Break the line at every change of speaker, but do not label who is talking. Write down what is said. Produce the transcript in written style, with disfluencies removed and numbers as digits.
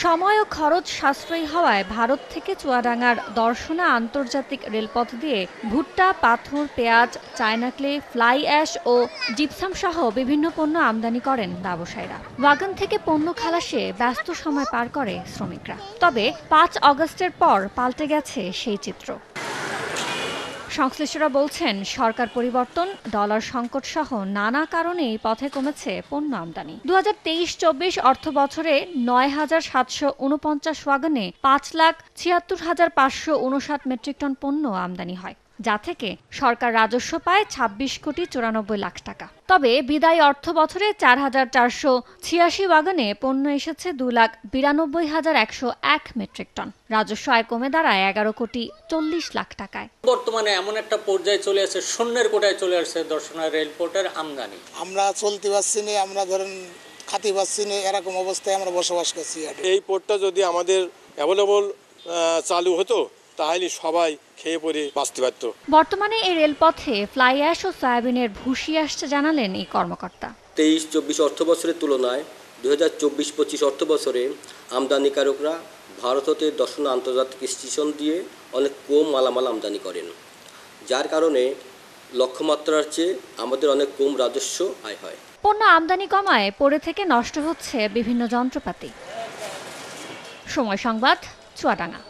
সময় ও খরচ সাশ্রয়ী হওয়ায় ভারত থেকে চুয়াডাঙ্গার দর্শনা আন্তর্জাতিক রেলপথ দিয়ে ভুট্টা, পাথর, পেঁয়াজ, চায়না ক্লে, ফ্লাই অ্যাশ ও জিপসাম সহ বিভিন্ন পণ্য আমদানি করেন ব্যবসায়ীরা। ওয়াগন থেকে পণ্য খালাসে ব্যস্ত সময় পার করে শ্রমিকরা। তবে ৫ আগস্টের পর পাল্টে গেছে সেই চিত্র। সংশ্লিষ্টরা বলছেন, সরকার পরিবর্তন, ডলার সংকট সহ নানা কারণে এই পথে কমেছে পণ্য আমদানি। ২০২৩-২৪ অর্থ বছরে ৯,৭৪৯ ওয়াগনে ৫,৭৬,৫৫৯ মেট্রিক টন পণ্য আমদানি হয়, যা থেকে সরকার রাজস্ব পায় ২৬,৯৪,০০,০০০ টাকা। তবে বিদায়ী অর্থ বছরে ৪,৪৮৬ ওয়াগনে পণ্য এসেছে ২,৯২,১০১ মেট্রিক টন। রাজস্ব আয় কমে দাঁড়ায় ১১,৪০,০০,০০০ টাকায়।
বর্তমানে এমন একটা পর্যায়ে চলে আসছে, শূন্যের কোটায় চলে আসছে দর্শনা রেলপোর্টের আমদানি।
আমরা চলতে পারছি না, আমরা ধরেন খাতে পারছি না, এরকম অবস্থায় আমরা বসবাস করছি।
এই পোর্টটা যদি আমাদের অ্যাভেলেবল চালু হতো তাহলে সবাই খেয়ে পরে বাঁচতে পারত।
বর্তমানে এই রেলপথে ফ্লাই অ্যাশ ও সয়াবিনের ভুসি আসছে জানালেন এই কর্মকর্তা।
২৩-২৪ অর্থ বছরের তুলনায় ২০২৪-২৫ অর্থ বছরে আমদানিকারকরা ভারত হতে দর্শনা আন্তর্জাতিক স্টেশন দিয়ে অনেক কম মালামাল আমদানি করেন, যার কারণে লক্ষ্যমাত্রার চেয়ে আমাদের অনেক কম রাজস্ব আয় হয়।
পণ্য আমদানি কমায় পড়ে থেকে নষ্ট হচ্ছে বিভিন্ন যন্ত্রপাতি। সময় সংবাদ, চুয়াডাঙ্গা।